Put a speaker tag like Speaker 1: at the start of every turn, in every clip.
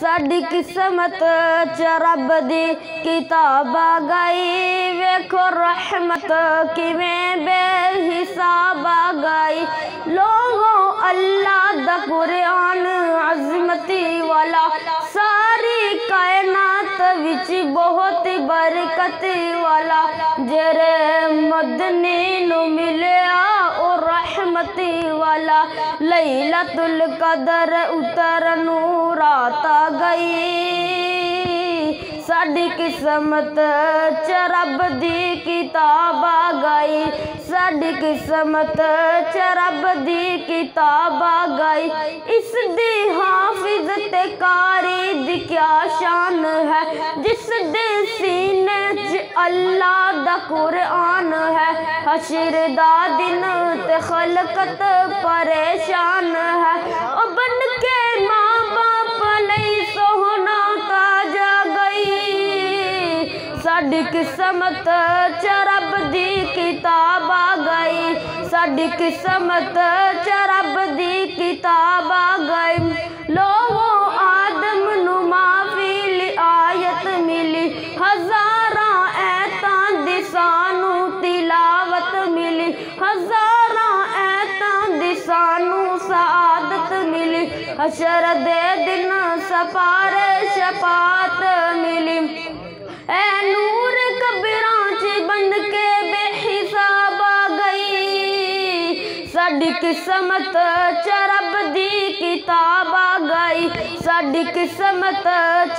Speaker 1: साडी किस्मत च रब दी किताब आ गई। वेखो रहमत किवें बेहिसाब आ गई। लोगों अल्लाह दा कुरान अज़मती वाला सारी कायनात विच बहुत बरकत वाला। जेरे मदनी नू मिलिया ओ रहमती वाला। लैलतुल कदर उतरनू रात आ गई। साडी किस्मत च रब दी किताब आ गई। साडी किस्मत च रब दी किताब आ गई। इस दी हाफिज ते कारी दी क्या शान है। जिस दे सीने च अल्लाह दा कुरान है। हशर दा दिन ते खलकत परेशान है। ओ बन के मां बाप लई सोहना ताजा गई। साडी किस्मत च रब दी किताब आ गई। साडी किस्मत च रब दी किताब आ गई। लोगों आदम नू माफी ली आयत मिली। हज़ारां ऐतां दी सानू तिलावत मिली। हज़ारां ऐतां दी सानू सआदत मिली। हशर दे दिन सपारे शफात मिली। ऐ नूर कबरां च बन के बेहिसाब आ गई। साडी किस्मत च रब दी किताब आ गई। साडी किस्मत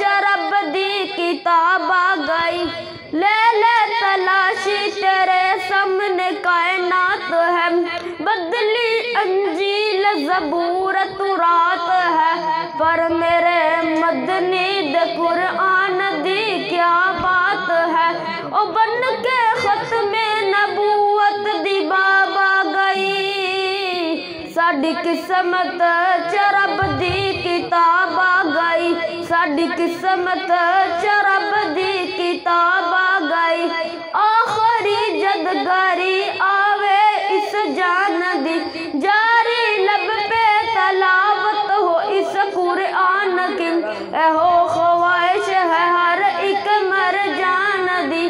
Speaker 1: च रब दी किताब आ गई। ले ले तलाशी तेरे सामने कायनात है। बदली अंजील ज़बूर तुरात है। पर मेरे मदनी दे कुरान दी क्या बात है। ओ बन के खत्मे नबूवत दी बाब आ गई। साडी किस्मत च रब दी किताब आ गई। साडी किस्मत च रब दी किताब आ गई। आखरी जदगारी आवे इस जान दी। जारी लब पे तलावत हो इस कुरान की। एहो ख्वाहिश है हर एक मर जान दी।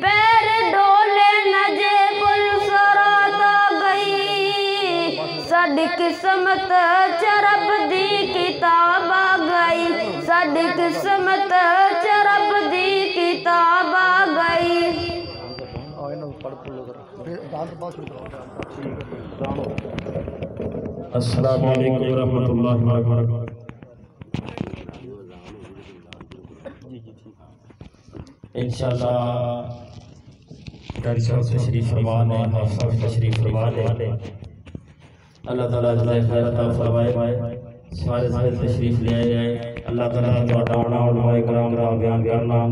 Speaker 1: पैर डोले नजे पुल सरात आ गई। साडी किस्मत च रब दी किताब आ गई। साडी किस्मत च रब दी किताब आ गई।
Speaker 2: अस्सलामु अलैकुम रहमतुल्लाहि व बरकातहू। इंशाअल्लाह दरस तशरीफ फरमा ने हाफ़िज़ तशरीफ फरमा ने। अल्लाह ताला जज़ाए खैर अता फरमाए। सारे तशरीफ ले आए। अल्लाह ताला तुहाडा उलमाए कराम दा बयान करना